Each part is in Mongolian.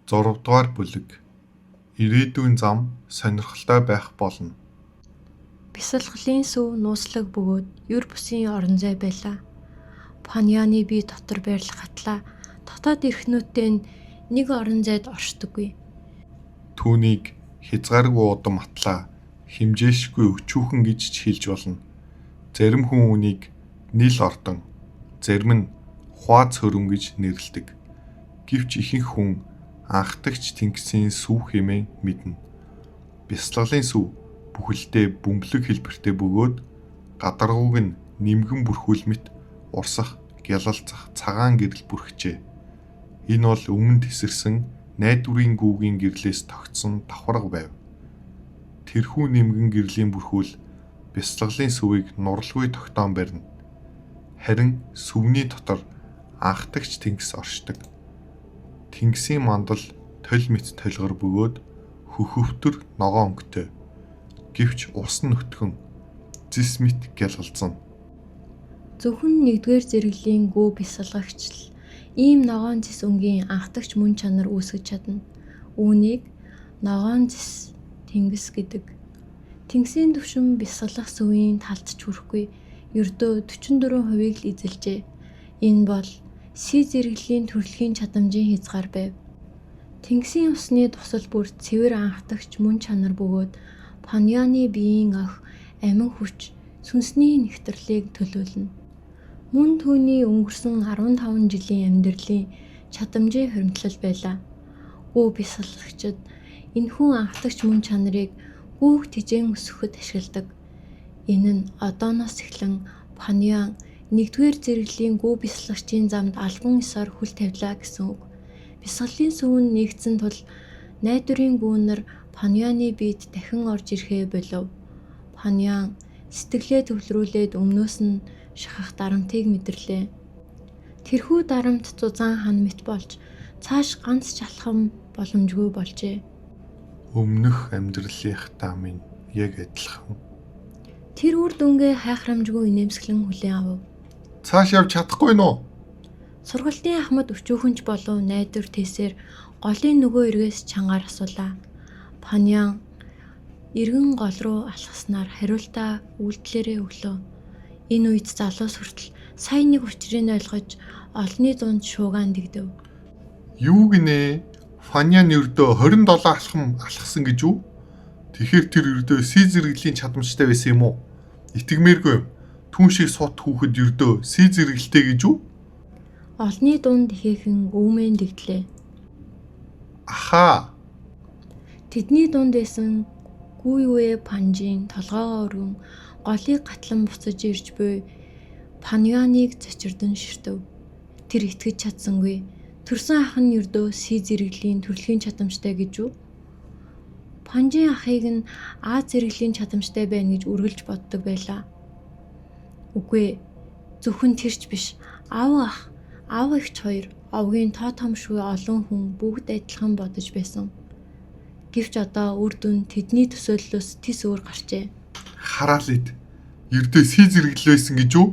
6 дугаар бүлэг. Ирээдүйн зам сонирхолтой байх болно. Бясалгалын сүв нууцлаг бөгөөд юр бусын орон зай байлаа. Паньяны бие дотор байрлах хатлаа дотоод эрхнүүдтэй нэг орон зайд оршдоггүй. Түүнийг хязгааргүй удам атлаа хэмжээшгүй өчүүхэн гэж ч хэлж болно. Зарим хүн үнийг нил ордон, зарим нь хуац хөрөн гэж нэрлэдэг. Гэвч ихэнх хүн анхдагч тэнгисийн сүв хэмээн мэднэ. Бясалгалын сүв бүхэлдээ бөмбөлөг хэлбэртэй бөгөөд гадаргууг нь нимгэн бүрхүүлмэт урсах, гялалзах цагаан гэрэл бүрхжээ. Энэ бол өмнө тесэрсэн найдварын гүүгийн гэрлээс тогтсон давхарга байв. Тэрхүү нимгэн гэрлийн бүрхүүл бясалгалын сүвийг нуралгүй тогтоон барина. Харин сүвний дотор анхдагч тэнгис оршдог. Тэнгисийн мандал толь мэт толгор бөгөөд хөхөвтөр ногоон өнгөтэй. Гэвч ус нь өтгөн зис мэт гялалзсан. Зөвхөн 1-р зэрэглэлийн гүү бясалгагч л ийм ногоон зис өнгийн анхдагч мөн чанар үүсгэж чадна. Үүнийг ногоон зис тэнгис гэдэг. Тэнгисийн түвшин бясалгах сүвийн талдч хүрэхгүй ердөө 44%-ийг л эзэлжээ. Энэ бол Си зэрэглэлийн төрөлхийн чадамжийн хязгаар байв. Тэнгисийн усны тусал бүр цэвэр анхдагч мөн чанар бөгөөд Паньяны биеийн ох амин хүч сүнсний нэгтрэлийг төлөөлнө. Мөн түүний өнгөрсөн 15 жилийн амьдралын чадамжийн хуримтлал байлаа. Гүү бясалгагчид энэхүү анхдагч мөн чанарыг гүүг тижээн өсгөхөд ашигладаг. Энэ нь одооноос эхлэн Паньян 1-р зэрэглэлийн гүү бясалгагчийн замд албан ёсоор хүл тавилаа гэсэн үг. Бясалгалын сүв нь нэгдсэн тул найдварын гүүнэр Паньяны биед дахин орж ирэхээ болов. Паньян сэтгэлээ төвлөрүүлээд өмнөөс нь шахах дарамтыг мэдэрлээ. Тэрхүү дарамт зузаан хан мэт болж цааш ганц ч алхам боломжгүй болжээ. Өмнөх амьдралынхаа минь яг адилхан. Тэр үр дүнгээ хайхрамжгүй инээмсэглэн хүлээн авав. Цааш явж чадахгүй нөө. Сургалтын ахмад өчүүхэнч болов найдвар тесээр голын нөгөө эргээс чангаар асуулаа. Паньян эргэн гол руу алхаснаар хариултаа үйлдэлээрээ өглөө. Энэ үед залуус хүртэл сайн нэг учрыг ойлгож олны дунд шуугаан дэгдэв. Юу гинэ? Паньян ердөө 27 алхсан гэж үү? Тэгэхээр тэр ердөө Си зэрэглэлийн чадамжтай байсан юм уу? Итгэмээргүй юм. Түүн шиг сут хүүхэд ердөө Си зэрэглэлтэй гэж үү? Олны дунд ихээхэн өвмэн дэгдлээ. Ахаа. Тэдний дунд байсан Гүйвэ Панжийн толгоогоо өргөн голыг гатлан буцаж ирж буй Паньяныг зочирдон ширтэв. Тэр итгэж чадсангүй. Төрсөн ах нь ердөө Си зэрэглэлийн төрөлхийн чадамжтай гэж үү? Панжийн ахыг нь А зэрэглэлийн чадамжтай байна гэж үргэлж боддог байлаа. Үгүй, зөвхөн тэрч биш. Аав эгч хоёр, овгийн тоо томшгүй олон хүн бүгд адилхан бодож байсан. Гэвч одоо үр дүн тэдний төсөөллөөс тис өөр гарчээ. Хараалт. Ердөө Си зэрэглэл байсан гэж үү?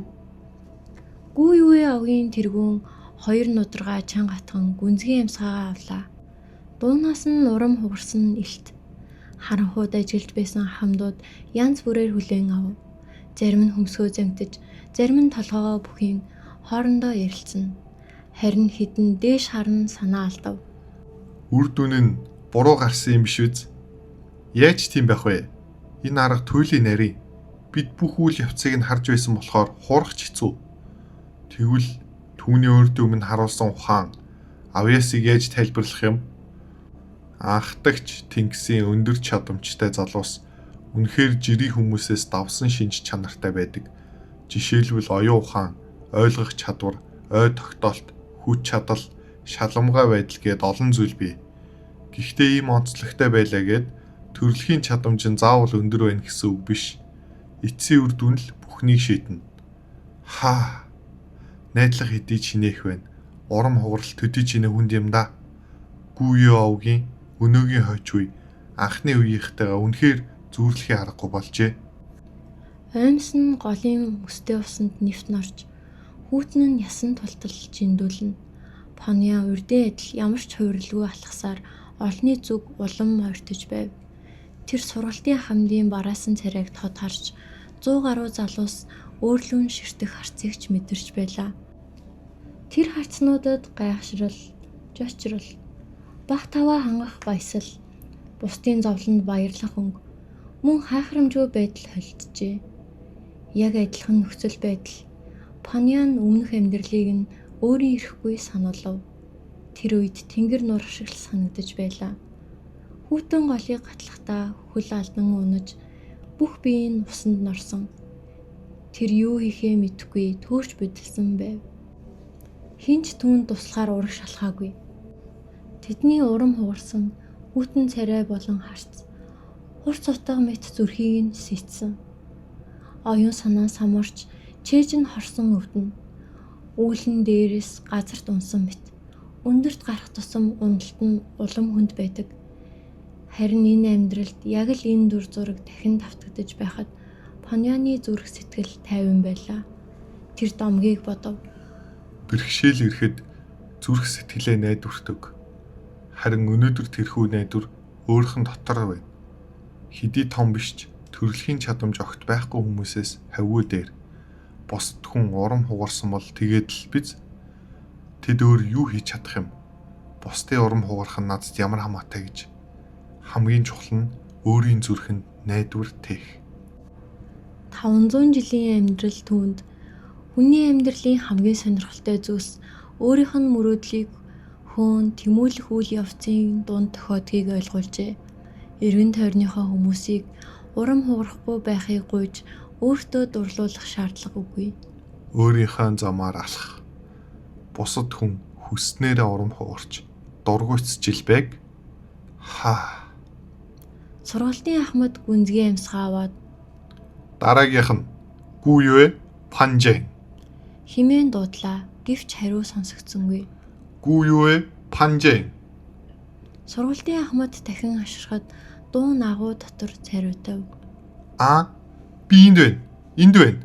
Гүйвэ овгийн тэргүүн хоёр нудрага чанга атхан гүнзгий амьсгаагаа авлаа. Дуунаас нь урам хугарсан илт. Харанхуйд ажиллаж байсан хамдууд янз бүрээр хүлээн ав. Зарим нь хөмсгөө замтаж, зарим нь толгоогоо бүхийн хоорондоо ярилцсан. Харин хідэн дээш харан санаа алдав. Үр дүн нь буруу гарсан юм биш үз? Яаж тийм байх вэ? Энэ арга туйлын нарийн. Бид бүх үйл явцыг нь харж байсан болохоор хуурах хэцүү. Тэгвэл түүний урд өмнө харуулсан ухаан авьяасыг яаж тайлбарлах юм? Анхдагч тэнгисийн өндөр чадамжтай залуус үнэхээр жирийн хүмүүсээс давсан шинж чанартай байдаг. Жишээлбэл оюун ухаан, ойлгох чадвар, ой тогтоолт, хүч чадал, шаламгай байдал гээд олон зүйл бий. Гэхдээ ийм онцлогтой байлаа гэд төрөлхийн чадамж нь заавал өндөр байна гэсэн үг биш. Эцсийн үр дүн л бүхнийг шийднэ. Хаа. Найдлах хэдий чинээх байна. Урам хугарал төдий чинээ хүнд юм да. Гүйвэ овгийн өнөөгийн хойч үе анхны үеийнхтэйгээ үнэхээр зүүрлэхийн аргагүй болжээ. Оймс нь голын өстэй усанд нэвт норж, хүүтэн нь ясан тултал жиндүүлнэ. Паньян урдын адил ямар ч хувирлгүй алхасаар олны зүг улам ойртож байв. Тэр сургалтын хамдын бараасан царайг тод харж 100 гаруй залуус өөрлөн ширтэх харцыг ч мэдэрч байлаа. Тэр харцнуудад гайхшрал, жочрол, бах таваа хангах баясал, бусдын зовлонд баярлах өнгө, мөн хайхрамжгүй байдал холджээ. Яг адилхан нөхцөл байдал. Паньян өмнөх амьдралыг нь өөрийн ирэхгүй сануулав. Тэр үед тэнгэр нур шиг л санагдаж байлаа. Хүүтэн голыг гатлахдаа хөл алдан унаж бүх бие нь усанд норсон. Тэр юу хийхээ мэдэхгүй төөрч бодолсон байв. Хинч түүнд туслахаар ураг шалхаагүй. Тэдний урам хугарсан хүүтэн царай болон харц. Хурц утга мэт зүрхийг нь сэтсэн. Оюун санаа самарч чээж нь хорсон өвдөн. Үүлэн дээрээс газарт унсан мэт. Өндөрт гарах тусам уналт нь улам хүнд байдаг. Харин энэ амьдралд яг л энэ дүр зураг дахин давтагдаж байхад Паньяны зүрх сэтгэл тайван байлаа. Тэр домгийг бодов. Бэрхшээл ирэхэд зүрх сэтгэлээ найдвардаг. Харин өнөөдөр тэрхүү найдвар өөрийнх нь дотор байна. Хэдий том биш ч төрөлхийн чадамж огт байхгүй хүмүүсээс хавгүй дээр. Бусд хүн урам хугарсан бол тэгээд л биз. Тэд өөр юу хийж чадах юм? Бусдын урам хугарах нь надад ямар хамаатай гэж. Хамгийн чухал нь өөрийн зүрхэнд найдвар тээх. 500 жилийн амьдрал түүнд хүний амьдралын хамгийн сонирхолтой зүйлс өөрийнх нь мөрөөдлийг хөөн тэмүүлэх үйл явцын дунд тохиодгийг ойлгуулжээ. Эргэн тойрныхоо хүмүүсийг урам хугарахгүй байхыг гуйж өөртөө дурлуулах шаардлага үгүй. Өөрийнхөө замаар алах. Бусад хүн хүснээрээ урам хугарч дургуйцжил байг. Сургалтын ахмад гүнзгий амьсгаа аваад дараагийнх нь гүү юу вэ? Паньян. химэн дуудлаа. Гэвч хариу сонсогдсонгүй. Гүү юу вэ? Паньян. Сургалтын ахмад дахин хаширхад дуу нагуу дотор цариутав. Би энд байна. Энд байна.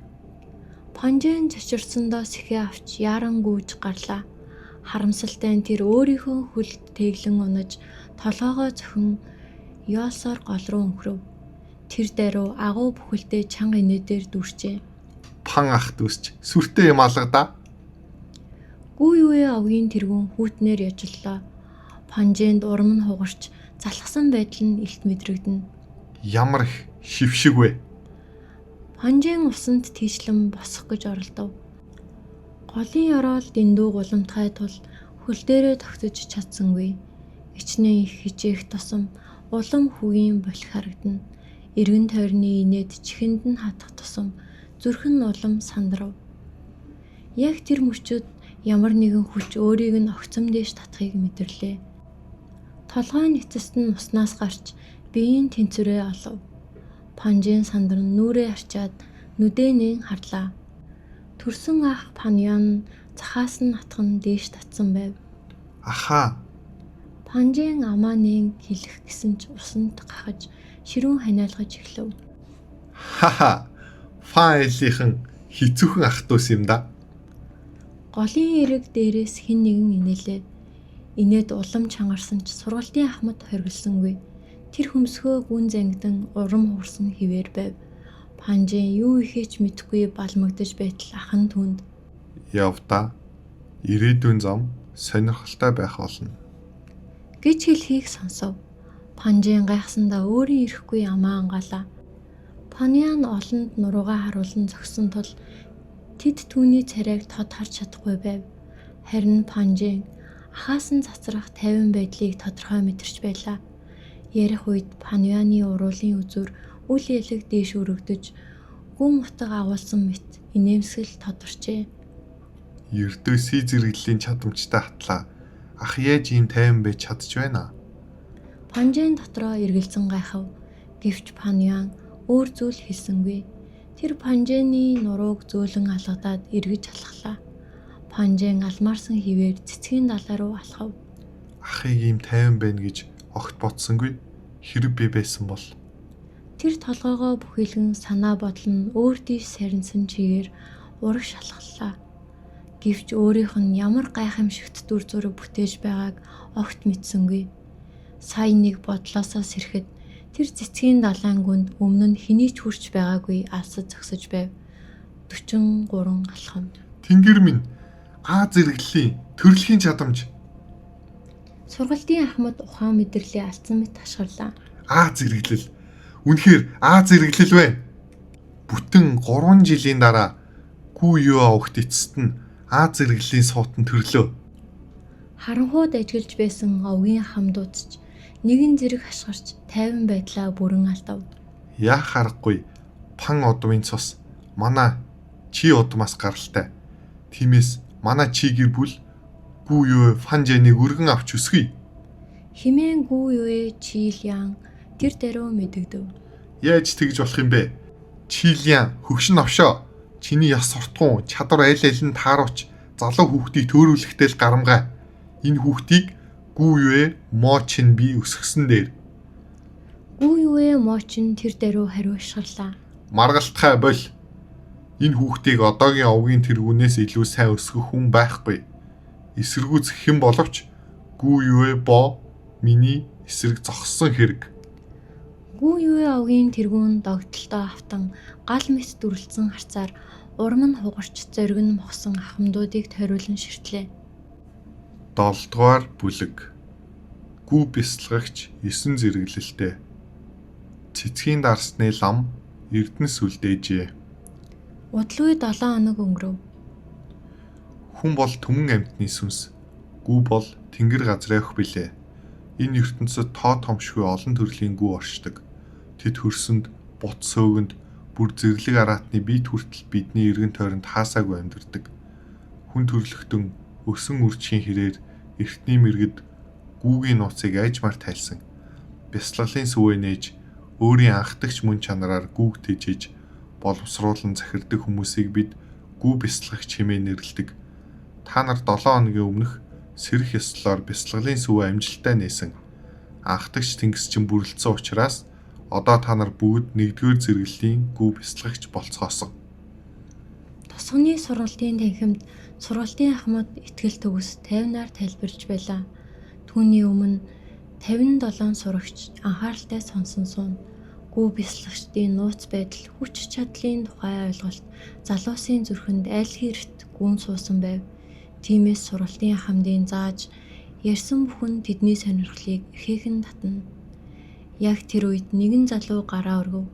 Паньян чачирсандоо сэхээ авч яран гүйж гарлаа. Харамсалтай нь тэр өөрийнхөө хөлд тэглэн унаж толгоогоо зөвхөн ёолсоор гол руу өнгөрөв. Тэр даруй агуу бүхэлдээ чанга инээдээр дүрчээ. Пан ах дүүсч сүртэй юм алгадаа. Гүү юу ээ овгийн тэргүүн хүүтнээр яжиллаа. Паньянд урам нь хугарч залхсан байдал нь илт мэдрэгдэнэ. Ямар их шившиг вэ? Паньян усанд тийшлэн босох гэж оролдов. Голын ороод дэндүү гуламтгай тул хөл дээрээ тогтож чадсангүй. Ичнээ их хичээх тусам улам хүүгийн болох харагдана. Эргэн тойрны инээд чихэнд нь хатах тусам зүрх нь улам сандрав. Яг тэр мөчөд ямар нэгэн хүч өөрийг нь огцом дээш татахыг мэдэрлээ. Толгойн эцэст нь уснаас гарч биеийн тэнцвэрээ олов. Паньян сандран нүрээ арчаад нүдэнээ харлаа. Төрсөн ах Паньян цахаас нь атган дээш татсан байв. Паньян амааныг хэлэх гэсэн ч усанд гахаж ширүүн ханиалгаж эхлэв. Файлийнхан хизүүхэн ах дүүс юм да. Голын эрэг дээрээс хэн нэгэн инээлээ. Инээд улам чангарсан ч сургалтын ахмад хоригдсонгүй. Тэр хөмсгөө гүн зангидан урам хугарсан хിവэр байв. Паньян юу ихээч мэдэхгүй балмагдаж байтал ахан түнд. Явда. Ирээдүйн зам сонирхолтой байх болно. Гэж хэлхийг сонсов. Паньян гайхсандаа өөрийн ирэхгүй амаа ангаалаа. Паньян олонд нуруугаа харуулан зогсон тул тэд түүний царайг тод харж чадахгүй байв. Харин Паньян ахаас нь цацрах тайван байдлыг тодорхой мэдэрч байлаа. Ярих үед Паньяны уруулын үзүр үл ялэг дээш өргөдөж гүн утга агуулсан мэт инээмсэл тодорчээ. Ердөөсий зэрэглэлийн чадамжтай хатлаа. Ах яаж ийм тайван байж чадж байна? Паньян дотроо эргэлзэн гайхав. Гэвч Паньян өөр зүйл хэлсэнгүй. Тэр Паньяны нурууг зөөлөн алгадаад эргэж алхлаа. Паньян алмаарсан хിവэр цэцгийн далай руу алхав. Ахыг ийм тайван байна гэж огт бодсонгүй. Хэрэг би байсан бол. Тэр толгоогоо бүхэлгэн санаа бодол нь өөр тийш сарнсан чигээр ураг шалхаллаа. Гэвч өөрийнх нь ямар гайхамшигт дүр зураг бүтээж байгааг огт мэдсэнгүй. Сая нэг бодлосоо сэрэхэд тэр цэцгийн далайн гүнд өмнө нь хэний ч хүрч байгаагүй алсад зогсож байв. 43 алхам. Тэнгэр минь, Аа зэрэглэлийн төрөлхийн чадамж. Сургалтын ахмад ухаан мэдрэлийн алдсан мэт хашгирлаа. Аа зэрэглэл. Үнэхээр Аа зэрэглэл байна. Бүтэн 3 жилийн дараа гүү юу авахт эцэст нь Аа зэрэглэлийн суутан төрлөө. Харанхууд ажиглаж байсан овгийн хамдуудч нэгэн зэрэг хашгирч тайван байдлаа бүрэн алдав. Яах аргагүй. Пан одвын цус манай чи удмаас гаралтай. Тиймээс манай чи гэр бүл гүү юу фанжаныг өргөн авч өсгөе. Химэн гүү юуэ Чилиан тэр даруй мэдэгдэв. Яаж тэгж болох юм бэ? Чилиан хөгшин овшоо. Чиний яс суртахуун чадвар аль аль нь тааруулж залуу хүүхдийг төөрүүлэхтэй л гарамгай. Энэ хүүхдийг гүү юуэ мочин би өсгсөн дээр. Гүү юуэ мочин тэр даруй хариу хашгирлаа. Маргалтхай бол. Энэ хүүхдийг одоогийн овгийн тэргүүнээс илүү сайн өсгөх хүн байхгүй. Эсэргүүцэх хэн боловч гүү юуэ бо миний эсрэг зогссон хэрэг. Гүү юуэ овгийн тэргүүн догтлоо автан гал мэт дүрлцэн харцаар урам нь хугарч зориг нь мохсон ахмадуудыг тойруулан ширтлээ. 7 дугаар бүлэг. Гүү бясалгагч 9 зэрэглэлтэй. Цэцгийн дарсны лам Эрдэнэс үлдээжээ. Удалгүй 7 хоног өнгөрөв. Хүн бол түмэн амьтны сүнс. Гүү бол тэнгэр газрынх билээ. Энэ ертөнцид тоо томшгүй олон төрлийн гүү оршдог. Тэд хөрсөнд, бут сөөгөнд, бүр зэрлэг араатны бие хүртэл бидний эргэн тойронд хаасаагүй амьдардаг. Хүн төрлөختөн өсөн үржихийн хэрээр эртний мэрэгд гүүгийн нууцыг айжмаар тайлсан. Бясалгалын сүвээ нээж өөрийн анхдагч мөн чанараар гүүг тэжээж боловсруулан захирдаг хүмүүсийг бид гүү бясалгагч хэмээн нэрлэдэг. Та нар 7 хоногийн өмнөх сэрэх ёслолоор бясалгалын сүвээ амжилттай нээсэн. Анхдагч тэнгисчин бүрэлдсэн учраас одоо та нар бүгд 1-р зэрэглэлийн гүү бясалгагч болцгоосон. Тосгоны сургалтын танхимд сургалтын ахмад итгэл төгс 50-аар тайлбарж байлаа. Түүний өмнө 57 сурагч анхааралтай сонсон сууна. Гүү бясалгагчдын нууц байдал, хүч чадлын тухай ойлголт залуусын зүрхэнд аль хэрт гүн суусан байв. Тиймээс сургалтын хамдын зааж ярьсан бүхэн тэдний сонирхлыг ихээхэн татна. Яг тэр үед нэгэн залуу гараа өргөв.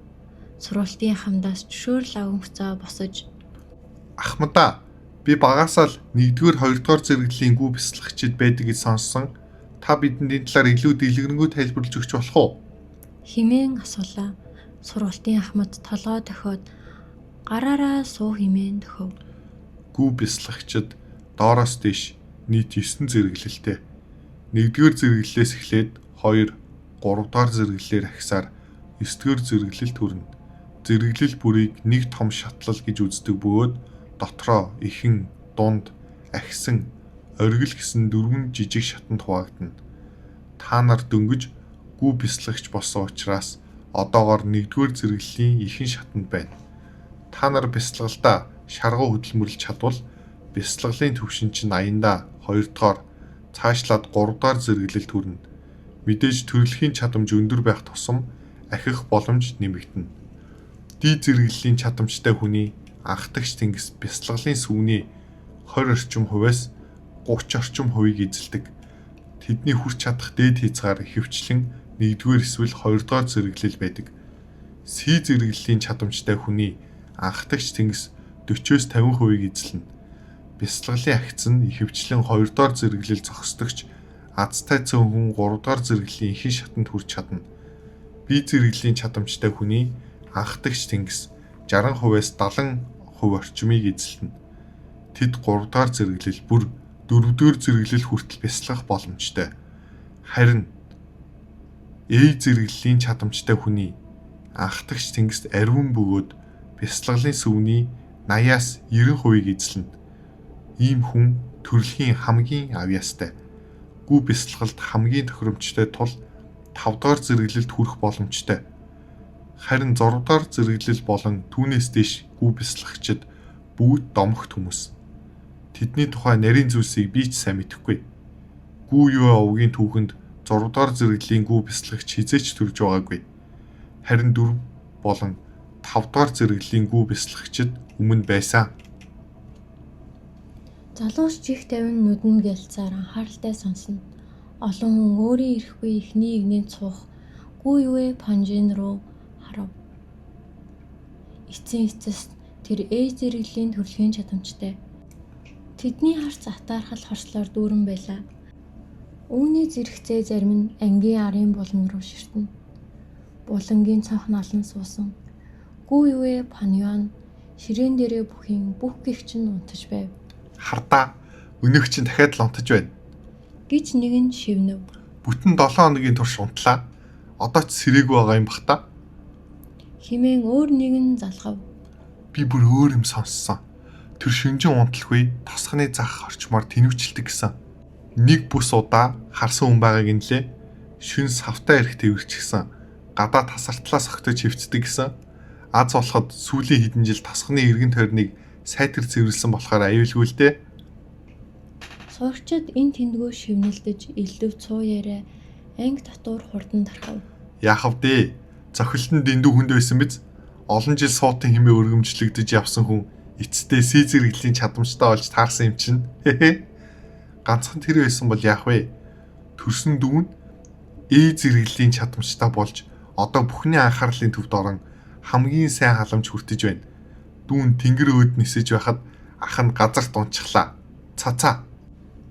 Сургалтын хамдаас зөвшөөрөл аван хуцаа босож Ахмадаа, би багасаа л 1-р 2-р зэрэглэлийн гүү бясалгагчид байдаг гэж сонссон. Та бидний талаар илүү дэлгэрэнгүй тайлбарлаж өгч болох уу? химэн асуулаа. Сургалтын ахмад толгой дохиод гараараа суу химэн дөхөв. Гүү бясалгагчид доороос дэш нийт 9 зэрэглэлтэй. 1-р зэрэглэлээс эхлээд 2, 3-р зэрэглэлээр ахисаар 9-р зэрэглэл төрнө. Зэрэглэл бүрийг нэг том шатлал гэж үздэг бөгөөд дотроо ихэн, дунд, ахисан, оргил гэсэн 4 жижиг шатанд хуваагдана. Та нар дөнгөж гүү бясалгагч болсон учраас одоогоор 1-р зэрэглэлийн ихэнх шатанд байна. Та нар бясалгалдаа шаргуу хөдөлмөрлөж чадвал бясалгалын төвшин чинь 80-да 2-р цаашлаад 3-р зэрэглэл төрнө. Мэдээж төрөлхийн чадамж өндөр байх тусам ахих боломж нэмэгдэнэ. Дид зэрэглэлийн чадамжтай хүний анхдагч тэнгис бясалгалын сүвний 20 орчим хувиас 30 орчим хувийг эзэлдэг. Тэдний хүрч чадах дээд хязгаар ихэвчлэн 1-р эсвэл 2-р зэрэглэл байдаг. Си зэрэглэлийн чадамжтай хүний анхдагч тэнгис 40-с 50% эзэлнэ. Бясалгалын агц нь ихэвчлэн 2-р зэрэглэл зогсдогч азтай цөөнхөн 3-р зэрэглэлийн ихэнх шатанд хүрч чадна. Би зэрэглэлийн чадамжтай хүний анхдагч тэнгис 60%-аас 70% орчмыг эзэлнэ. Тэд 3-р зэрэглэл бүр 4-р зэрэглэл хүртэл бясалгах боломжтой. Харин Э зэрэглэлийн чадамжтай хүний анхдагч тэнгист ариун бөгөөд бясалгалын сүвний 80-аас 90%-ийг эзэлнэ. Ийм хүн төрөлхийн хамгийн авьяастай. Гүү бясалгалд хамгийн тохиромжтой тул 5-р зэрэглэлд хүрэх боломжтой. Харин 6-р зэрэглэл болон түүнээс дэш гүү бясалгагчид бүгд домогт хүмүүс. Тэдний тухай нарийн зүйлсийг би ч сайн мэдэхгүй. Гүү юу овгийн түүхэнд 6 дугаар зэрэглэлийн гүү бясалгагч хизээч төрж байгаагүй. Харин 4 болон 5 дугаар зэрэглэлийн гүү бясалгагчид өмнө байсан. Залуус чих тавин нүдэн гэлцээр анхааралтай сонсно. Олон хүн өөрийн ирэхгүй эхний игнэнд суух гүүюэ панжин руу харав. Эцсийн эцэст тэр ээж зэрэглэлийн төрөлхийн чадамжтай. Тэдний харц атаархал хорслоор дүүрэн байлаа. Үүний зэрэгцээ зарим нь ангийн арын булан руу ширтэнэ. Булангийн цонх налан суусан. Гүүюэ паньян ширээн дээрээ бүхийн бүх гихч нь унтаж байв. Хардаа өнөөх чинь дахиад л унтаж байна. Гэж нэг нь шивнэв. Бүтэн 7 хоногийн турш унтлаа. Одоо ч сэрээгүй байгаа юм бах та. Химэн өөр нэгэн залгав. Би бүр өөр юм сонссон. Тэр шинжин унтлахгүй тосхны зах орчмоор тэнвчилдэг гэсэн. Нэг бүс удаа харсан хүн байгааг нэлээ. Шүн савтаа ирэх тэрвэрчгсэн. Гадаа тасартлаас огтож хөвцдөг гэсэн. Аз болоход сүүлийн хэдэн жил тосхны эргэн тойрныг сайтар цэвэрлсэн болохоор аюулгүй л дээ. Сурагчид энэ тэндгөө шивнэлдэж элдв цуу яриа анги татвар хурдан тархав. Яахав дээ. Зохилтон дэндүү хүнд байсан биз? Олон жил суутан хэмээ өргөмжлөгдөж явсан хүн эцэстээ сий зэрэглэлийн чадамжтай болж таарсан юм чинь. Ганцхан тэр байсан бол яах вэ? Төрсөн дүүн зэрэглэлийн чадамжтай болж одоо бүхний анхаарлын төвд орон хамгийн сайн халамж хүртэж байна. Дүүн тэнгэр өөд нисэж байхад ах нь газарт унчихлаа. Цацаа.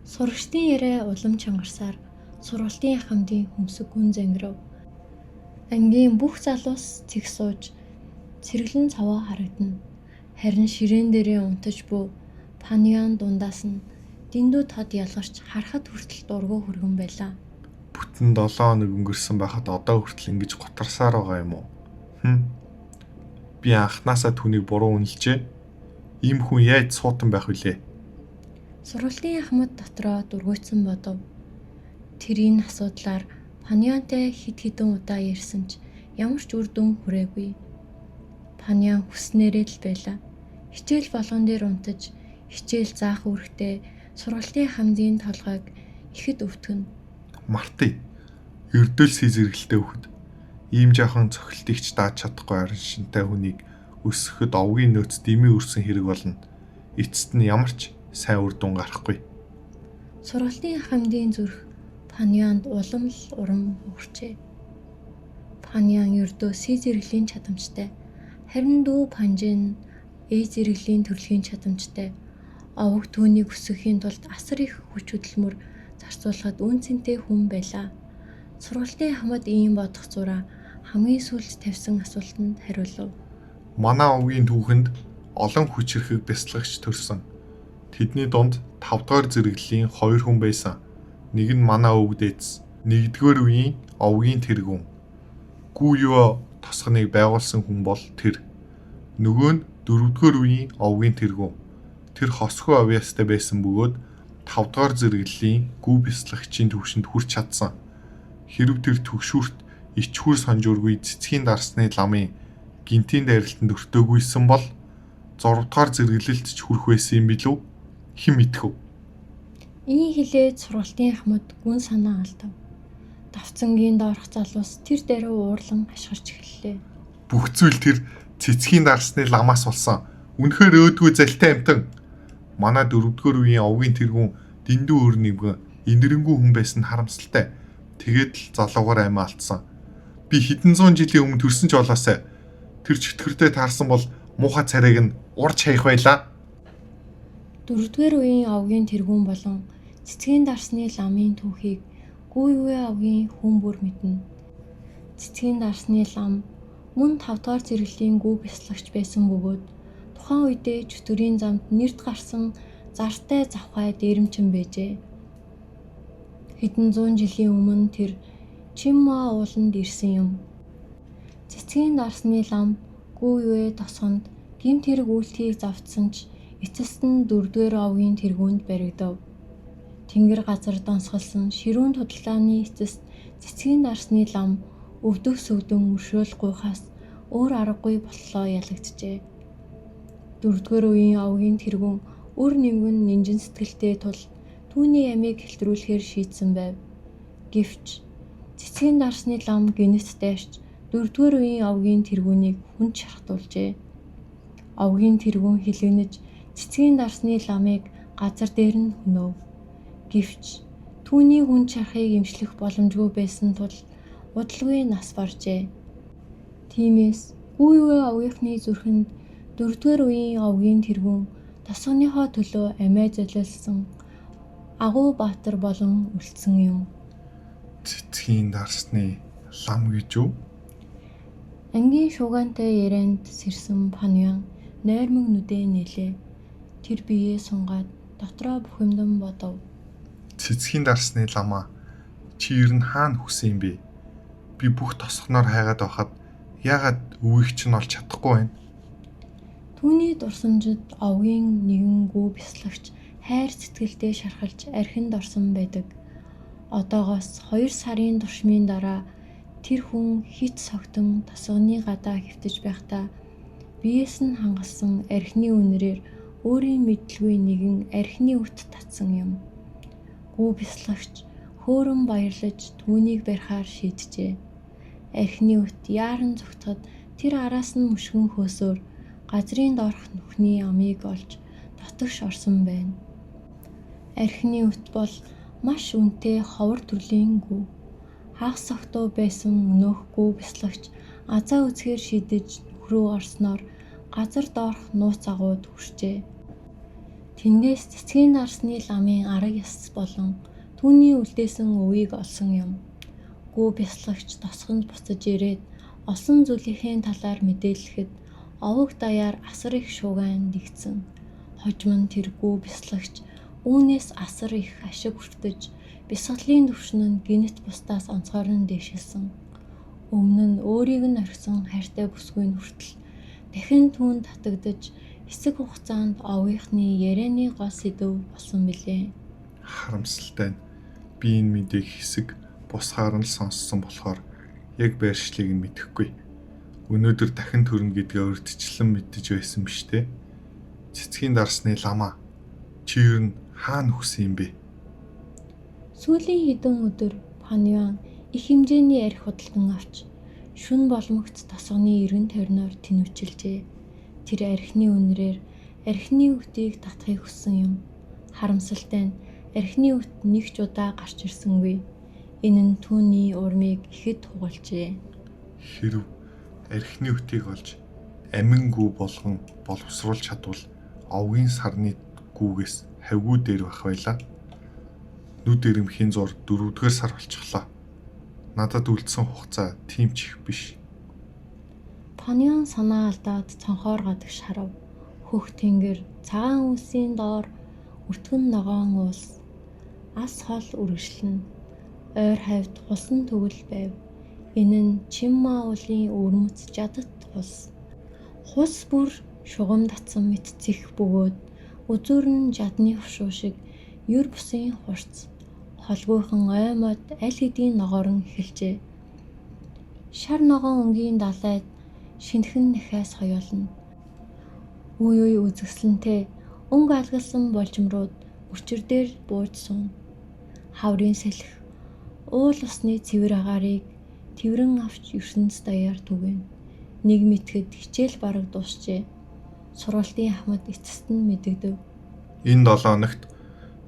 Сурагчдын яриа улам чангарсаар сургалтын хамтын хөмсөг гүн зангирав. Ангийн бүх залуус цэг сууж цэрэглэн цаваа харагдана. Харин ширээн дээрээ унтаж буй паньян дундаас нь дэндүү тод ялгарч харахад хүртэл дургу хөргөн байлаа. Бүтэн 7 хоног өнгөрсөн байхад одоо хүртэл ингэж готарсаар байгаа юм уу? Би анханасаа түүнийг буруу үнэлжээ. Ийм хүн яаж суутан байх вүлээ? Сургалтын ахмад дотроо дургуйтсан бодов. Тэрийн асуудлаар паньянтай хид хідэн удаа ярьсан ч ямар ч үр дүн хүрээгүй. Паньян хүснээрээ л байлаа. Хичээл болгон дээр унтаж, хичээл заах үүрэгтээ сургалтын хамдын толгойг ихэд өвтгөн. Мартий. Ердөөлсий зэрэгэлтэй хөхд. Ийм жаахан цохилтыгч дааж чадахгүй харин шинтэй хүнийг өсгөхөд овгийн нөөц дэмий өрсөн хэрэг болно. Эцэст нь ямар ч сайн үр дүн гарахгүй. Сургалтын хамдын зүрх паньянд улам л урам хугарчээ. Паньян ердөө сий зэрэглэлийн чадамжтай. Харин дүү панжин зэрэглэлийн төрөлхийн чадамжтай. Овог түүнийг өсгөхийн тулд асар их хүч хөдөлмөр зарцуулахад үнцэнтэй хүн байлаа. Сургалтын хамт ийм бодох зураа хамгийн сүүлд тавьсан асуултанд хариулав. Манай овгийн түүхэнд олон хүч хэрхэг бясалгагч төрсөн. Тэдний дунд 5 дугаар зэрэглэлийн 2 хүн байсан. Нэг нь манай өвөг дээдс, 1-р үеийн овгийн тэргүүн. Гүү юу тосхныг байгуулсан хүн бол тэр. Нөгөө нь 4-р үеийн овгийн тэргүүн. Тэр хосхоо авьяастай байсан бөгөөд 5 дугаар зэрэглэлийн гүү бясалгагчийн төвшөнд хүрч чадсан. Хэрв тэр төгшүүрт ичхүр сонжуургүй цэцгийн дарсны ламын гинтийн дайралтанд өртөөгүйсэн бол 6 дугаар зэрэглэлд ч хүрэх байсан юм билүү? Хэн мэдэх вэ? Ийм хэлээд сургалтын ахмад гүн санаа алдав. Давцангийн доорх залуус тэр дээр уурлан хашгирч эхэллээ. Бүх зүйл тэр цэцгийн дарсны ламаас болсон. Үнэхээр өөдгүй залтай амтан. Манай 4-р үеийн овгийн тэргүүн дэндүү өр нэмгэн энэрэнгүй хүн байсан харамсалтай. Тэгээд л залуугаар амиа алдсан. Би хэдэн зуун жилийн өмнө төрсөн ч болоосай. Тэр чөтгөртэй таарсан бол муухай царайг нь урж хаях байлаа. 4-р үеийн овгийн тэргүүн болон цэцгийн дарсны ламын түүхийг гүүюэ овгийн хүн бүр мэднэ. Цэцгийн дарсны лам мөн 5 дугаар зэрэглэлийн гүү бясалгагч байсан бөгөөд тухайн үедээ чөтгөрийн замд нэрд гарсан зартай завхай дээрэмчин байжээ. Хэдэн зуун жилийн өмнө тэр Чимма ууланд ирсэн юм. Цэцгийн дарсны лам гүүюэ тосгонд гэмт хэрэг үйлдэлийг завдсан ч эцэст нь 4-р овгийн тэргүүнд баригдав. Тэнгэр газар донсголсон ширүүн tudалгааны эцэст цэцгийн дарсны лам өвдөх сүгдэн өршөөл гуйхаас өөр аргагүй боллоо ялагджээ. 4-р үеийн овгийн тэргүүн Үр нэгэн нинжин сэтгэлтэй тул түүний амийг хэлтрүүлэхээр шийдсэн байв. Гэвч цэцгийн дарсны лам гинэт дайрч 4-р үеийн овгийн тэргүүнийг хүнд шархтуулжээ. Овгийн тэргүүн хилэгнэж цэцгийн дарсны ламыг газар дээр нь хөнөв. Гэвч түүний хүнд шарахыг эмчлэх боломжгүй байсан тул удалгүй нас баржээ. Тиймээс гүйвэ овгийнхны зүрхэнд 4-р үеийн овгийн тэргүүн тосгоныхоо төлөө амиа золиолсон агуу баатар болон үлдсэн юм. Цэцгийн дарсны лам гэж үү? Ангийн шуугантай ярианд сэрсэн Паньян нойрмог нүдээ нээлээ. Тэр биеэ сунгаад дотроо бухимдан бодов. Цэцгийн дарсны ламаа чи ер нь хаана хүсэн юм бэ? Би бүх тосгоноор хайгаад байхад яагаад өвийг чинь олж чадахгүй байна? Түүний дурсамжид овгийн нэгэн гүү бяслагч хайр сэтгэлдээ шархалж архинд орсон байдаг. Одоогоос 2 сарын туршмын дараа тэр хүн хит согтон тосгоны гадаа хэвтэж байхдаа биеэс нь хангалсан архины үнэрээр өөрийн мэдлгүй нэгэн архины үт татсан юм. Гүү бяслагч хөөрөн баярлаж түүнийг барихаар шийджээ. Архины үт яаран зүгтхад тэр араас нь мөшгөн хөөсөөр газрын доорх нүхний амийг олж дотогш орсон байна. Архины үт бол маш үнэтэй ховор төрлийн гүү. Хагас согтуу байсан өнөөх гүү бяслагч азаа үзэхээр шийдэж нөхрөө орсноор газар доорх нууц агууд хүрчээ. Тэндээс цэцгийн дарсны ламын арга яс болон түүний үлдээсэн өвийг олсон юм. Гүү бяслагч тосгонд буцаж ирээд олсон зүйлийнхээ талаар мэдээлэхэд овог даяар асар их шуугайн дэгдсэн. Хожим нь тэр гүү бяслагч үүнээс асар их ашиг хүртэж бясалгалын түвшин нь гинэт бусдаас онцгойрон дээшилсэн. Өмнө нь өөрийг нь орхисон хайртай бүсгүйн хүртэл дахин түүнд татагдаж хэсэг хугацаанд овгийнхны ярианы гол сэдэв болсон билээ. Харамсалтай нь би энэ мэдээг хэсэг бусгаар нь л сонссон болохоор яг байршлыг нь мэдэхгүй. Өнөөдөр дахин төрнө гэдгээ урьдчилан мэдэж байсан биш үү? Цэцгийн дарсны ламаа чи ер нь хаана хүсэн юм бэ? Сүүлийн хэдэн өдөр Паньян их хэмжээний арх худалдан авч шүн боломогт тосгоны эргэн тойрноор тэнүүчилжээ. Тэр архины үнэрээр архины үтийг татахыг хүссэн юм. Харамсалтай нь архины үт нэг ч удаа гарч ирсэнгүй. Энэ нь түүний урмыг ихэд хугалжээ. Хэрв архины үтийг олж амин гүү болгон боловсруулж чадвал овгийн сарны гүүгээс хавгүй дээр байх байлаа. Нүд ирэмхийн зур 4-р сар болчихлоо. Надад үлдсэн хугацаа тийм ч их биш. Паньян санаа алдаад цонхоор гадагш харав. Хөх тэнгэр, цагаан үүсийн доор өртгөн ногоон уус, ас хол үргэлжлэн, ойр хавьд хусан төгөл байв. Энэ нь Чимма уулын өвөрмөц жадад хус. Хус бүр шугам татсан мэт зэх бөгөөд үзүүр нь жадны хушуу шиг юр бусын хурц. Холгүйхан ой мод аль хэдийн ногоорон эхэлжээ. Шар ногоон өнгийн далайд шинэхэн нахиас хоёолно. Үе үзэсгэлэнтэй өнгө алгалсан болжмрууд өчр дээр бууж суун. Хаврын сэлэх уул усны цэвэр агаарыг тэврэн авч ертөнц даяар түгэн. Нэг мэтгэд хичээл бараг дуусчээ. Сургалтын ахмад эцэст нь мэдэгдэв. Энэ 7 хоногт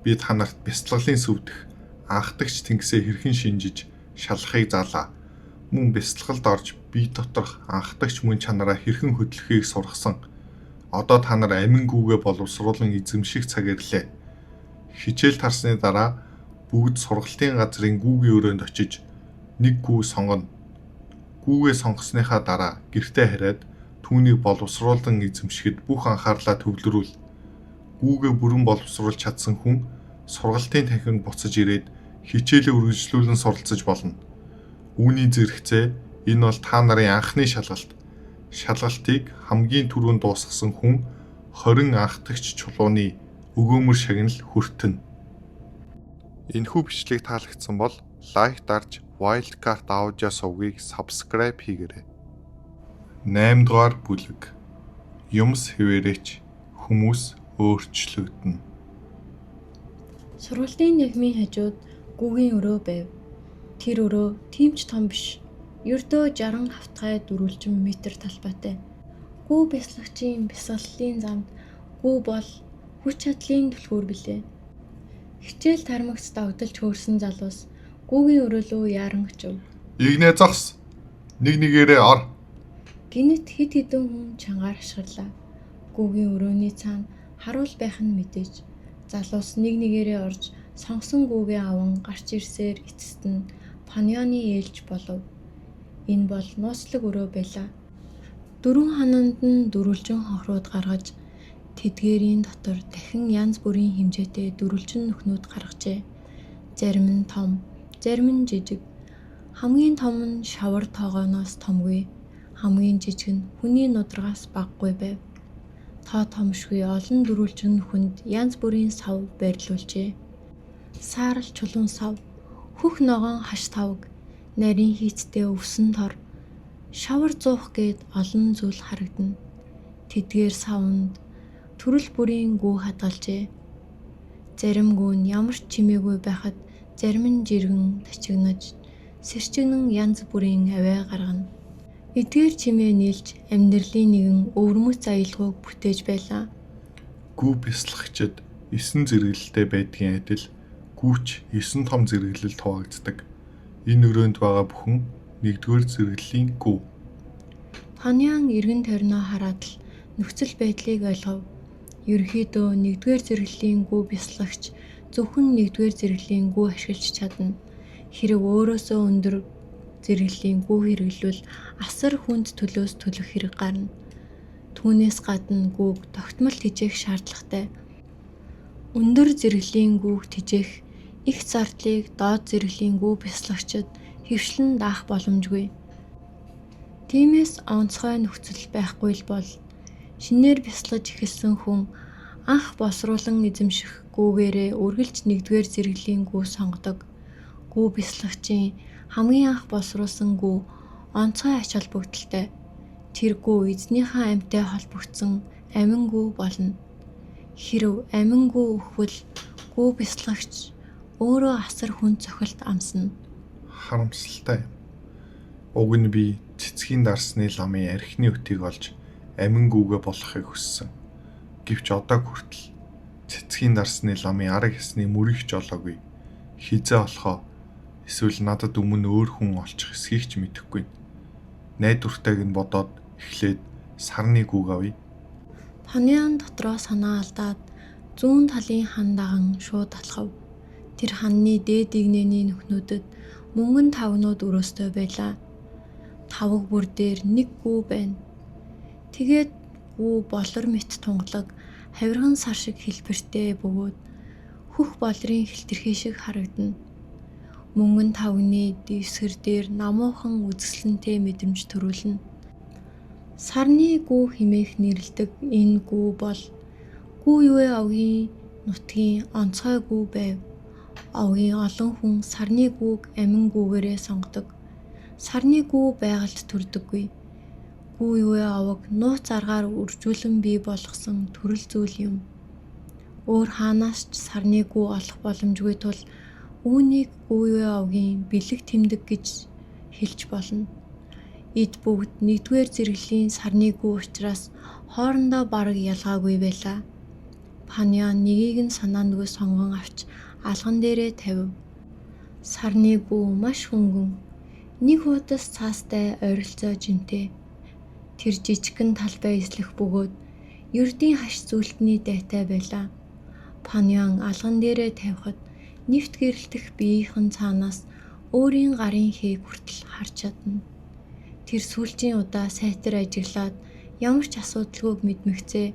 би та нарт бясалгалын сүвдэх анхдагч тэнгисээ хэрхэн шинжиж шалахыг заалаа. Мөн бясалгалд орж бие доторх анхдагч мөн чанараа хэрхэн хөдлөхийг сургасан. Одоо та нар амин гүүгээ боловсруулан эзэмших цаг ирлээ. Хичээл тарсны дараа бүгд сургалтын газрын гүүгийн өрөөнд очиж нэг гүү сонгоно. Гүүгээ сонгосныхаа дараа гэртээ хараад түүнийг боловсруулан эзэмшихэд бүх анхаарлаа төвлөрүүл. Гүүгээ бүрэн боловсруулж чадсан хүн сургалтын танхимд буцаж ирээд хичээлээ үргэлжлүүлэн суралцаж болно. Үүний зэрэгцээ энэ бол та нарын анхны шалгалт. Шалгалтыг хамгийн түрүүнд дуусгасан хүн 20 анхдагч чулууны өгөөмөр шагнал хүртэнэ. Энэхүү бичлэг таалагдсан бол лайк дарж Wildcard аудио сувгийг subscribe хийгээрэй. 8 дугаар бүлэг. Юмс хэвээрээч хүмүүс өөрчлөгдөнө. Сургуулийн нэгмийн хажууд гүүгийн өрөө байв. Тэр өрөө тийм ч том биш. Ердөө 60 хавтгай дөрвөлжин метр талбайтай. Гүү бясалгачийн бясалгалын замд гүү бол хүч чадлын түлхүүр билээ. Хичээл тармагц догдолж хөөрсөн залуус гүүгийн өрөө рүү яаран очив. Игнээ загс. Нэг нэгээрээ ор. Гинэт хэд хэдэн хүн чангаар хашгирлаа. Гүүгийн өрөөний цаана харуул байх нь мэдээж. Залуус нэг нэгээрээ орж сонгосон гүүгээ аван гарч ирсээр эцэст нь Паньяны ээлж болов. Энэ бол нууцлаг өрөө байлаа. Дөрвөн хананд нь дөрвөлжин хохрууд гаргаж тэдгээрийн дотор дахин янз бүрийн хэмжээтэй дөрвөлжин нүхнүүд гаргажээ. Зарим нь том, зарим нь жижиг. Хамгийн том нь шавар тоогооноос томгүй, хамгийн жижиг нь хүний нудрагаас багагүй байв. Тоо томшгүй олон дөрвөлжин нүхэнд янз бүрийн сав байрлуулжээ. Саарал чулуун сав, хөх ногоон хаш тавг, нарийн хийцтэй өвсөн тор, шавар зуух гээд олон зүйл харагдана. Тэдгээр савнд төрөл бүрийн гүү хадгалжээ. Зарим гүү нь ямар ч чимээгүй байхад зарим нь жиргэн тачигнаж, сэрчигнэн янз бүрийн авиа гаргана. Эдгээр чимээ нийлж амьдралын нэгэн өвөрмөц аялгауг бүтээж байлаа. Гүү бясалгагчид 9 зэрэглэлтэй байдгийн адил гүүч 9 том зэрэглэлд хуваагддаг. Энэ өрөөнд байгаа бүхэн 1-р зэрэглэлийн гүү. Паньян эргэн тойрноо хараад л нөхцөл байдлыг ойлгов. Ерөнхийдөө 1-р зэрэглэлийн гүү бясалгагч зөвхөн 1-р зэрэглэлийн гүү ашиглаж чадна. Хэрэг өөрөөсөө өндөр зэрэглэлийн гүү хэрэглүүл асар хүнд төлөөс төлөх хэрэг гарна. Түүнээс гадна гүүг тогтмол тижээх шаардлагатай. Өндөр зэрэглэлийн гүүг тижээх их зардлыг доод зэрэглэлийн гүү бясалгагчид хэвшлэн даах боломжгүй. Тиймээс онцгой нөхцөл байхгүй л бол шинээр бясалгаж эхэлсэн хүн анх босруулан эзэмших гүүгээрээ үргэлж 1-р зэрэглэлийн гүү сонгодог. Гүү бясалгагчийн хамгийн анх босруулсан гүү онцгой ач холбогдолтой. Тэр гүү эзнийхээ амьтай холбогдсон амин гүү болно. Хэрв амин гүү өвхвөл гүү бясалгагч өөрөө асар хүнд цохилт амсна. Харамсалтай юм. Уг нь би цэцгийн дарсны ламын архины өтийг олж амин гүүгээ болгохыг хүссэн. Гэвч одоо хүртэл цэцгийн дарсны ламын арга хэсний мөрийг ч олоогүй. Хизээ олохоо эсвэл надад өмнө өөр хүн олчих эсхийг ч мэдэхгүй. Найдвартайг нь бодоод эхлээд сарны гүүг авъя. Паньян дотроо санаа алдаад зүүн талын хан даган шууд алхав. Тэр ханны дээд игнэний нүхнүүдэд мөнгөн тавнууд өрөөстэй байлаа. Тавг бүр дээр нэг гүү байна. Тэгээд гүү болор мэт тунгалаг, хавирган сар шиг хэлбэртэй бөгөөд хөх болрын хэлтэрхий шиг харагдана. Мөнгөн тавны дэвсгэр дээр намуухан үзэсгэлэнтэй мэдрэмж төрүүлнэ. Сарны гүү хэмээх нэрлэдэг энэ гүү бол гүү ювэ овгийн нутгийн онцгой гүү байв. Овгийн олон хүн сарны гүүг амин гүүгээрээ сонгодог. Сарны гүү байгальд төрдөггүй. Гүү ювэ овог нууц аргаар үржүүлэн бий болгосон төрөл зүйл юм. Өөр хаанаас ч сарны гүү олох боломжгүй тул үүнийг гүү ювэ овгийн бэлэг тэмдэг гэж хэлж болно. Эд бүгд 1-р зэрэглэлийн сарны гүү учраас хоорондоо бараг ялгаагүй байлаа. Паньян нэгийг нь санаандгүй сонгон авч алган дээрээ тавив. Сарны гүү маш хөнгөн. Нэг хуудас цаастай ойролцоо жинтэй. Тэр жижигхэн талбай эслэх бөгөөд ердийн хаш зүйлтний дайтай байлаа. Паньян алган дээрээ тавихад нэвт гэрэлтэх биеийнхэн цаанаас өөрийн гарын хээг хүртэл харж чадна. Тэр сүүлчийн удаа сайтар ажиглаад ямар ч асуудалгүйг мэдмэгцээ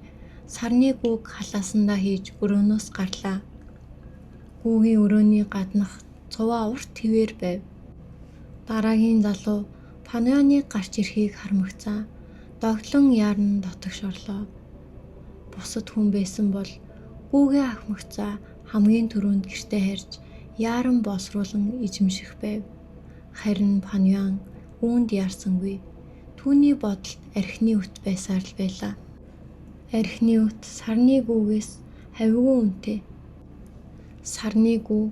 сарны гүүг халаасандаа хийж өрөөнөөс гарлаа. Гүүгийн өрөөний гаднах цуваа урт хэвээр байв. Дараагийн залуу Паньяныг гарч ирэхийг хармагцаа. Догтлон яарн дотогш орлоо. Бусад хүн байсан бол гүүгээ ахмагцаа хамгийн түрүүнд гэртээ харж яаран босруулан эзэмших байв. Харин Паньян үүнд яарсангүй. Түүний бодолд архины үт байсаар л байлаа. Архины үт сарны гүүгээс хавьгүй үнэтэй. Сарны гүү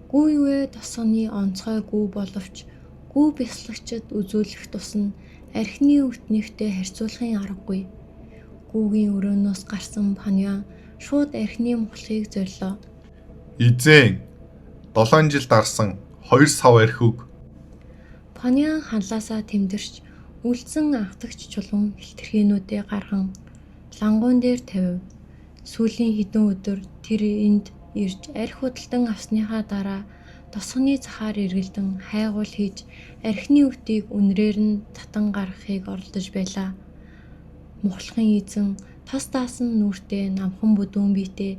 гүүвэ тосгоны онцгой гүү боловч гүү бясалгачид үзүүлэх тусна архины үтнийхтэй харьцуулахын аргагүй. Гүүгийн өрөөнөөс гарсан Паньян шууд архины мухлыг зорилоо. Эзэн 7 жил дарсан 2 сав архи өг. Паньян ханлаасаа тэмдэрч үлдсэн анхдагч чулуун хилтерхийнүүдээ гарган лангуун дээр тавив. Сүүлийн хэдэн өдөр тэр энд ирж архи худалдан авсныхаа дараа тосгоны цахаар эргэлдэн хайгуул хийж архины үтийг үнрээр нь татан гаргахыг оролдож байлаа. Мухлагын эзэн тас таасан нүртэй намхан бүдүүн биетэй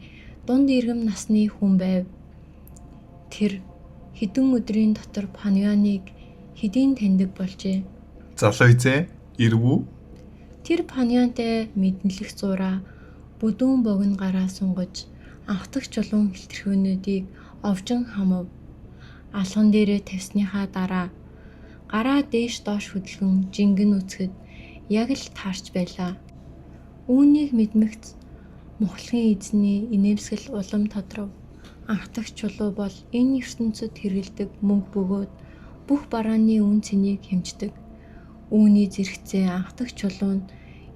дунд иргэм насны хүн байв. Тэр хэдэн өдрийн дотор Паньяныг хэдийн таньдаг болжээ. Залуу эзэн ирвүү? Тэр Паньянтай мэднэлэх зураа бүдүүн богино гараа сунгаж анхдагч чулуун хилтерхүүнүүдийг овжин хамав. Алган дээрээ тавьсныхаа дараа гараа дээш доош хөдөлгөн жингэн үцгэд яг л таарч байлаа. Үүнийг мэдмэгц мухлагын эзний инээмсэгэл улам тодров. Анхдагч чулуу бол энэ ертөнцид хэрэгэлдэг мөнгө бөгөөд бүх барааны үн цэнийг хэмждэг. Үүний зэрэгцээ анхдагч чулуу нь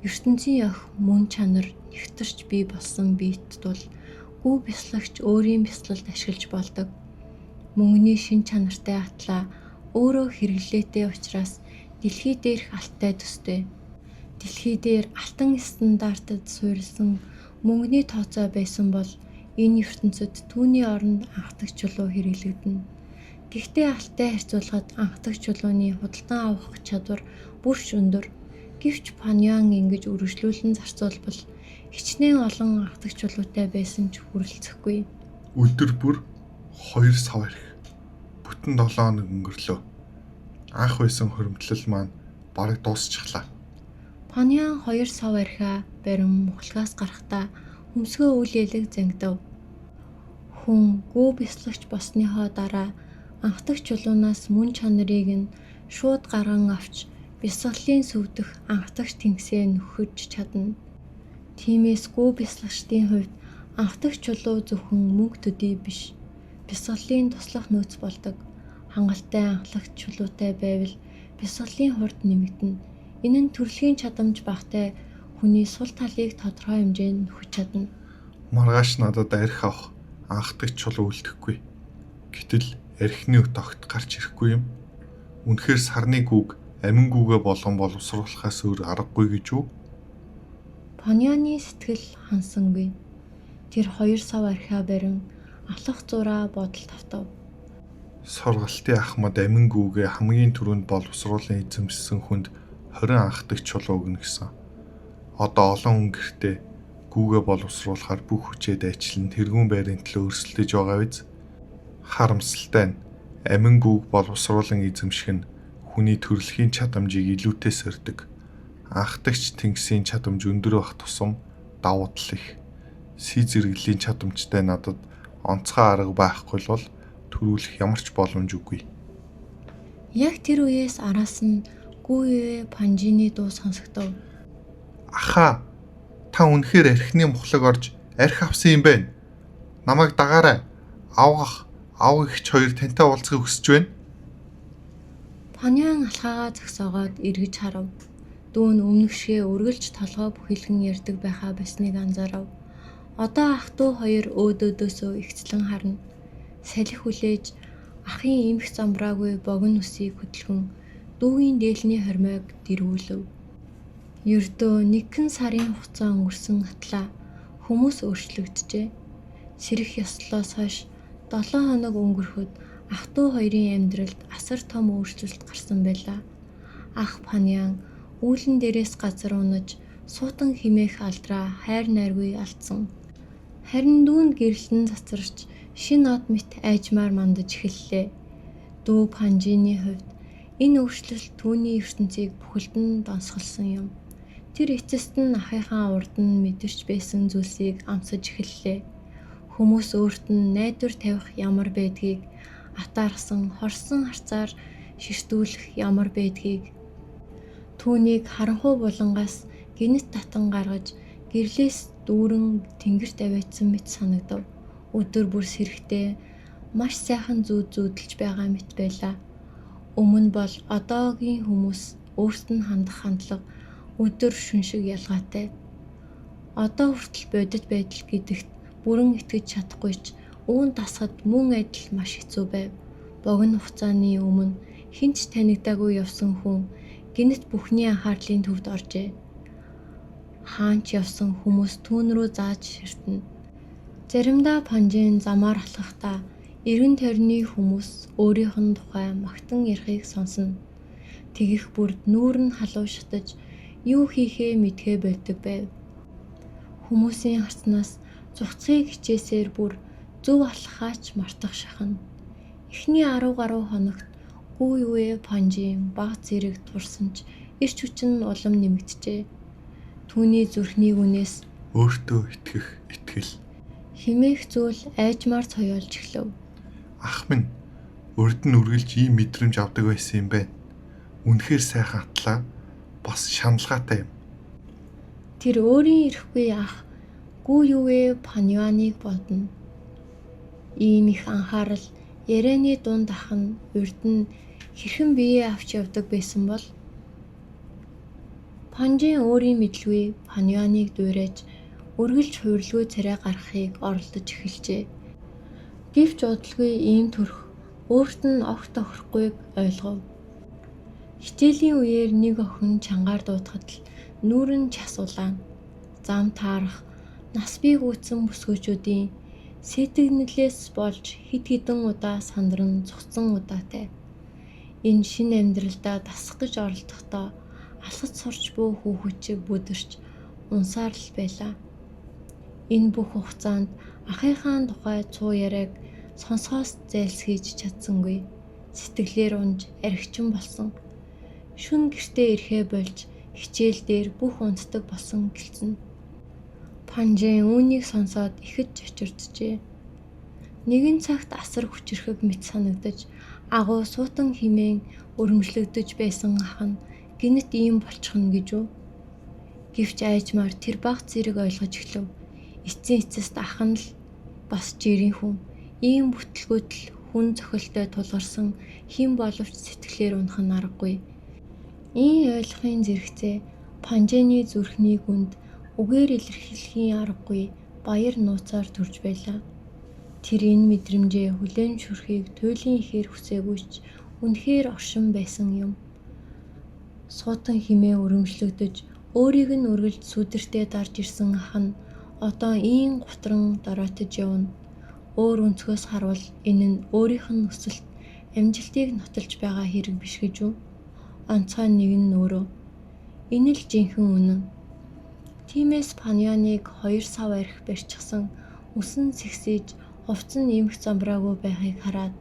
ертөнцийн өх мөн чанар нэгтэрч бий болсон биет тул гүү бясалгагч өөрийн бясалгалд ашиглаж болдог. Мөнгөний шин чанартай атлаа өөрөө хэрэглээтэй учраас дэлхий дээрх алттай төстэй. Дэлхий дээр алтан стандартад суурилсан мөнгөний тооцоо байсан бол энэ ертөнцид түүний оронд анхдагч чулуу хэрэглэгдэнэ. Гэхдээ алттай харьцуулахад анхдагч чулууны худалдан авах чадвар бүрч өндөр. Гэвч Паньян ингэж үргэлжлүүлэн зарцуулбал хичнээн олон анхдагч чулуутай байсан ч хүрэлцэхгүй. Өдөр бүр 2 сав архи. Бүтэн 7 хоног өнгөрлөө. Анх байсан хөрөмтлөл маань бараг дуусчихлаа. Паньян 2 сав архиа барин мухлагаас гарахдаа хөмсгөө үл ялэг зангидав. Хүн гүү бясалгагч болсныхоо дараа анхдагч чулуунаас мөн чанарыг нь шууд гарган авч бясалгалын сүвдэх анхдагч тэнгисээ нөхөж чадна. Тиймээс гүү бясалгагчдын хувьд анхдагч чулуу зөвхөн мөнгө төдий биш, бясалгалын туслах нөөц болдог. Хангалттай анхдагч чулуутай байвал бясалгалын хурд нэмэгдэнэ. Энэ нь төрөлхийн чадамж багтай хүний сул талыг тодорхой хэмжээнд нөхөж чадна. Маргааш надад архи авах анхдагч чулуу үлдэхгүй. Гэтэл архины үт огт гарч ирэхгүй юм. Үнэхээр сарны гүүг амин гүүгээ болгон боловсруулахаас өөр аргагүй гэж үү? Паньяны сэтгэл хансангүй. Тэр 2 сав архиа барин алхах зураа бодолд автав. Сургалтын ахмад амин гүүгээ хамгийн түрүүнд боловсруулан эзэмшсэн хүнд 20 анхдагч чулуу өгнө гэсэн. Одоо олон хүн гэртээ гүүгээ боловсруулахаар бүх хүчээ дайчлан тэргүүн байрын төлөө өрсөлдөж байгаа биз? Харамсалтай нь амин гүүг боловсруулан эзэмших нь хүний төрөлхийн чадамжийг илүүтэй сордог. Анхдагч тэнгисийн чадамж өндөр байх тусам давуу тал их. Сий зэрэглэлийн чадамжтай надад онцгой арга байхгүй бол төрүүлэх ямар ч боломж үгүй. Яг тэр үеэс араас нь гүүвэ Паньжины дуу сонсогдов. Аха, та үнэхээр архины мухлаг орж архи авсан юм байна. Намайг дагаарай. Авах ихч хоёр тантай уулзахыг хүсэж байна. Паньян алхаагаа зогсоогоод эргэж харав. Дүүн өмнөгшгөө үргэлж толгой бүхэлгэн ярьдаг байхаа басныг анзаарав. Одоо ах トゥ хоёр өөдөөдөөсөө ихцлэн харна. Салхи хүлээж ахын эмх замбраагүй богино үсийг хөдөлгөн дүүгийн дээлний хормойг дэрвүүлв. Ердөө нэгэн сарын хугацаа өнгөрсөн атлаа хүмүүс өөрчлөгдөжээ. Сэрэх ёслолоос хойш 7 хоног өнгөрөхөд ах トゥ хоёрын амьдралд асар том өөрчлөлт гарсан байлаа. Ах Паньян үүлэн дээрээс газар унаж суутан химээх алдраа хайр найргүй алдсан. Харин дүүнд гэрэлтэн цацарч шин од мэт айжмаар мандаж эхэллээ. Дүү Паньжины хувьд энэ өөрчлөлт түүний ертөнцийг бүхэлдэн донсголсон юм. Тэр эцэст нь ахыхаа урд нь мэдэрч байсан зүйлсийг амсаж эхэллээ. Хүмүүс өөрт нь найдвар тавих ямар байдгийг, атаарсан, хорсон харцаар ширтүүлэх ямар байдгийг, түүнийг харанхуй булангаас гинэт татан гаргаж гэрлээс дүүрэн тэнгэрт аваадсан мэт санагдав. Өдөр бүр сэрэхтэй маш сайхан зүүдэлж байгаа мэт байлаа. Өмнө бол одоогийн хүмүүс өөрт нь хандах хандлага өдөр шөнө шиг ялгаатай. Одоо хүртэл бодит байдал гэдэгт бүрэн итгэж чадахгүй ч үүн тасгад мөн адил маш хэцүү байв. Богино хугацааны өмнө хинч танигдаагүй явсан хүн гинэт бүхний анхаарлын төвд оржээ. Хаанч явсан хүмүүс түүн рүү зааж ширтэнэ. Заримдаа Панжин замаар алхахдаа эргэн тойрны хүмүүс өөрийнх нь тухай магтан ярихыг сонсно. Тэгэх бүрд нүүр нь халуун шатаж юу хийхээ мэдхээ болдог байв. Хүмүүсийн харцнаас цугцгийг хичээсээр бүр зөв алхахаач мартах шахна. Эхний 10 гаруй хоногт Гуюэ Панжин баг зэрэг турсан ч эрч хүчин нь улам нэмэгджээ. Түүний зүрхний үнээс Өөртөө итгэх итгэл. химээх зүйл айжмаар цоёолж эхлэв. Ах минь урд нь үргэлж ийм мэдрэмж авдаг байсан юм байна. Үнэхээр сайхан атлаа. Бас шаналгаатай юм. Тэр өөрийн ирэхгүй ах Гуюэ Паньюаныг бодно. Ийм их анхаарал ярианы дунд ах нь урд нь хэрхэн биеэ авч явдаг байсан бол Панжин өөрийн мэдлгүй Паньюаныг дуурайж үргэлж хувирлгүй царай гаргахыг оролдож эхэлжээ. Гэвч удалгүй ийм төрх өөрт нь огт тохирохгүйг ойлгов. Хичээлийн үеэр нэг охин чангаар дуудахад л нүүр нь час улаана. Зам таарах, нас бий гүйцэн бүсгүйчүүдийн сэтгэгнэлээс болж хэд хэдэн удаа сандран цугцсан удаатай. Энэ шинэ амьдралдаа дасах гэж оролдохдоо алхаж сурч буй хүүхэд бүдэрч унсаар л байлаа. Энэ бүх хугацаанд ахыхаан тухай цуу яриаг сонсохоос зайлсхийж чадсангүй. Сэтгэлээр унж архичин болсон. Шүн гэртээ ирэхээ болж хичээл дээр бүх унтдаг болсон гэлцэн. Панжин үүнийг сонсоод ихэд чочирджээ. Нэгэн цагт асар хүчрэхэг мэт санагдаж агуу суутан химэн өрөмжлөгдөж байсан ах нь гинэт ийм болчихно гэж үү? Гэвч айжмаар тэр баг зэрэг ойлгож эхлэв. Эцсийн эцэст ах нь л бас жирийн хүн. Ийм бүтлгүүтэл хүн зохилтой тулгарсан хэн боловч сэтгэлээр унах нь аргагүй. Ийм ойлгохын зэрэгцээ Панжины зүрхний гүнд үгээр илэрхийлэхийн аргагүй баяр нууцаар төрж байлаа. Тэр энэ мэдрэмжээ хүлээн зөвшөөрөхийг туйлын ихээр хүсээгүй ч үнэхээр оршин байсан юм. Суутан химээ өрөмжлөгдөж өөрийг нь үргэлж сүдэртээ дарж ирсэн ах нь одоо ийм гутран дороотож явна. Өөр өнцгөөс харвал энэ нь өөрийнх нь өсөлт амжилтыг нотолж байгаа хэрэг биш гэж үү? Онцгой нэг нь өөрөө. Энэ л жинхэнэ үнэн. Тиймээс Паньюаныг 2 сав архи барьчихсан үсэн сэгсэж хувцсан нэмэх замбраагүй байхыг хараад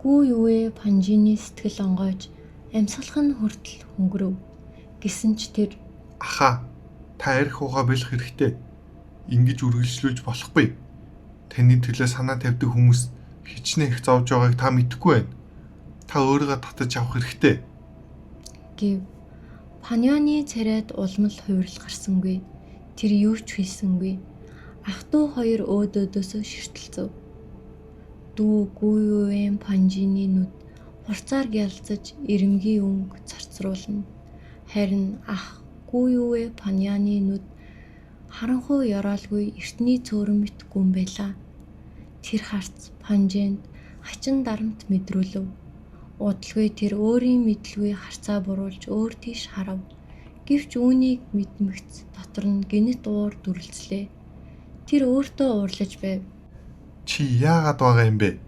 Гуюэ Панжины сэтгэл онгойж амьсгалах нь хүртэл хөнгөрөв. Гэсэн ч тэр Аха, та арх ухаа болох хэрэгтэй. Ингэж үргэлжлүүлж болохгүй. Таны төлөө санаа тавьдаг хүмүүс хичнээн их зовж байгааг та мэдэхгүй байна. Та өөрийгөө татаж авах хэрэгтэй. гэв. Паньюаны царайд улмал хувирал гарсангүй. Тэр юу ч хийсэнгүй. Ах トゥ хоёр өөдөөдөөсөө ширтэлцэв. Дүү Гуюэ Панжины нүд хурцаар гялцаж ирэмгийн өнгө царцруулна. Харин ах Гуюэ Паньяны нүд харанхуй ёроолгүй эртний цөөрөн мэт гүн байлаа. Тэр харц Панжинд хачин дарамт мэдрүүлв. Удалгүй тэр өөрийн мэдлгүй харцаа буруулж өөр тийш харав. Гэвч үүнийг мэдмэгц дотор нь гинэт уур дүрлцлээ. Тэр өөртөө уурлаж байв. Чи яагаад байгаа юм бэ?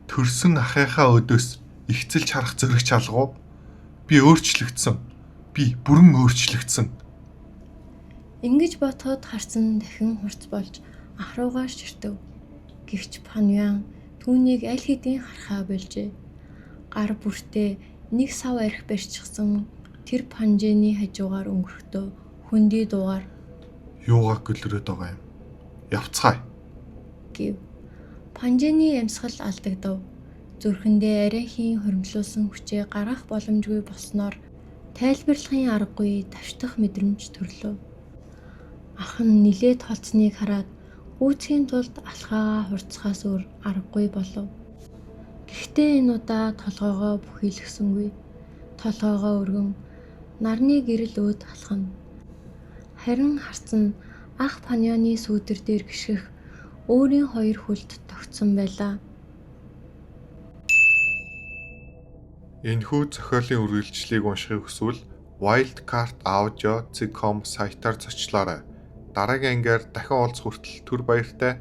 Төрсөн ахыхаа өдөөс ихцэлж харах зөрөх чалгуу. Би өөрчлөгдсөн. Би бүрэн өөрчлөгдсөн. Ингэж бодоход харцан дахин хурц болж ах руугаа ширтэв. Гэвч Паньюан түүнийг аль хэдийн харахаа болжээ. Гар бүртээ 1 сав архи барьчихсан тэр Панжины хажуугаар өнгөрөхдөө хөндөй дуугаар Юугаа гөлрөөд байгаа юм? Явцгаая. гэв. Панжины амьсгал алдагдав. Зүрхэндээ арайхийн хоримтлуулсан хүчээ гаргах боломжгүй болсноор тайлбарлахын аргагүй давшдах мэдрэмж төрлөө. Ах нь нилээд холцныг хараад үүсхийн тулд алхаагаа хурцхаас өөр аргагүй болов. Гэхдээ энэ удаа толгоогоо бүхийлгсэнгүй. Толгоогоо өргөн нарны гэрэл өөд алхана. Харин харцан ах Паньяны сүүдэр дээр гიშгэх өөрийн хоёр хүлд тогтсон байлаа. Энэхүү зохиолын үргэлжлэлийг уншихыг хүсвэл wildcard.audio.com сайтаар зочлоорой. Дараагийн ангиар дахин уулзах хүртэл түр баяртай.